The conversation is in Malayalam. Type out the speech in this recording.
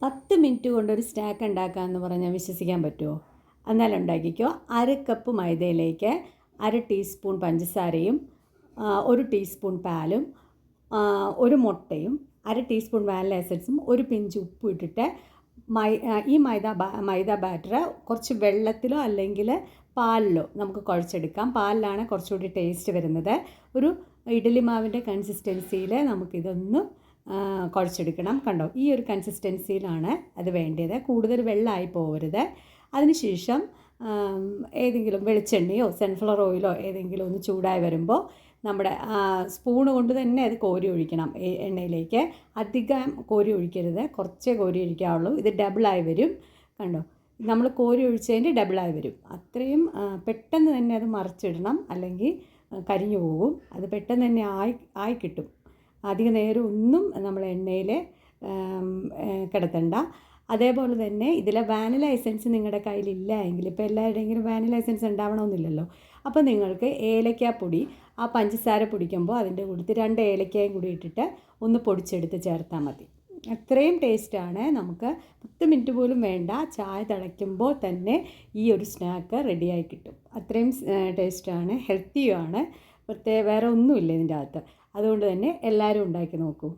10 മിനിറ്റ് കൊണ്ടൊരു സ്നാക്ക് ഉണ്ടാക്കാമെന്ന് പറഞ്ഞാൽ വിശ്വസിക്കാൻ പറ്റുമോ? എന്നാലും ഉണ്ടാക്കിക്കോ. 1/2 കപ്പ് മൈദയിലേക്ക് 1/2 ടീസ്പൂൺ പഞ്ചസാരയും 1 ടീസ്പൂൺ പാലും 1 മുട്ടയും 1/2 ടീസ്പൂൺ വാനില എസൻസും 1 പിഞ്ച് ഉപ്പും ഇട്ടിട്ട് ഈ മൈദ ബാറ്റർ കുറച്ച് വെള്ളത്തിലോ അല്ലെങ്കിൽ പാലിലോ നമുക്ക് കുഴച്ചെടുക്കാം. പാലിലാണ് കുറച്ചുകൂടി ടേസ്റ്റ് വരുന്നത്. ഒരു ഇഡ്ഡലി മാവിൻ്റെ കൺസിസ്റ്റൻസിയിൽ നമുക്കിതൊന്ന് കുഴച്ചെടുക്കണം. കണ്ടോ, ഈ ഒരു കൺസിസ്റ്റൻസിയിലാണ് അത് വേണ്ടത്. കൂടുതൽ വെള്ളമായി പോകരുത്. അതിനുശേഷം ഏതെങ്കിലും വെളിച്ചെണ്ണയോ സൺഫ്ലവർ ഓയിലോ ഏതെങ്കിലും ഒന്ന് ചൂടായി വരുമ്പോൾ നമ്മുടെ സ്പൂണ് കൊണ്ട് തന്നെ അത് കോരി ഒഴിക്കണം എണ്ണയിലേക്ക്. അധികം കോരി ഒഴിക്കരുത്, കുറച്ചേ കോരി ഒഴിക്കാവുള്ളൂ. ഇത് ഡബിളായി വരും. കണ്ടോ, നമ്മൾ കോരി ഒഴിച്ചതിൻ്റെ ഡബിളായി വരും. അത്രയും പെട്ടെന്ന് തന്നെ അത് മറിച്ചിടണം, അല്ലെങ്കിൽ കരിഞ്ഞു പോകും. അത് പെട്ടെന്ന് തന്നെ ആയി കിട്ടും. അധിക നേരം ഒന്നും നമ്മൾ എണ്ണയിൽ കിടത്തണ്ട. അതേപോലെ തന്നെ ഇതിലെ വാനില എസൻസ് നിങ്ങളുടെ കയ്യിലില്ല എങ്കിൽ, ഇപ്പോൾ എല്ലാവരുടെയെങ്കിലും വാനില എസൻസ് ഉണ്ടാവണമെന്നില്ലല്ലോ, അപ്പോൾ നിങ്ങൾക്ക് ഏലക്കാപ്പൊടി ആ പഞ്ചസാര പൊടിക്കുമ്പോൾ അതിൻ്റെ കൂട്ടത്തിൽ 2 ഏലക്കായും കൂടി ഇട്ടിട്ട് ഒന്ന് പൊടിച്ചെടുത്ത് ചേർത്താൽ മതി. അത്രയും ടേസ്റ്റാണ്. നമുക്ക് 10 മിനിറ്റ് പോലും വേണ്ട. ചായ തിളയ്ക്കുമ്പോൾ തന്നെ ഈ ഒരു സ്നാക്ക് റെഡിയായി കിട്ടും. അത്രയും ടേസ്റ്റാണ്, ഹെൽത്തിയുമാണ്. വേറെ ഒന്നുമില്ല ഇതിൻ്റെ അകത്ത്. അതുകൊണ്ട് തന്നെ എല്ലാവരും ഉണ്ടാക്കി നോക്കൂ.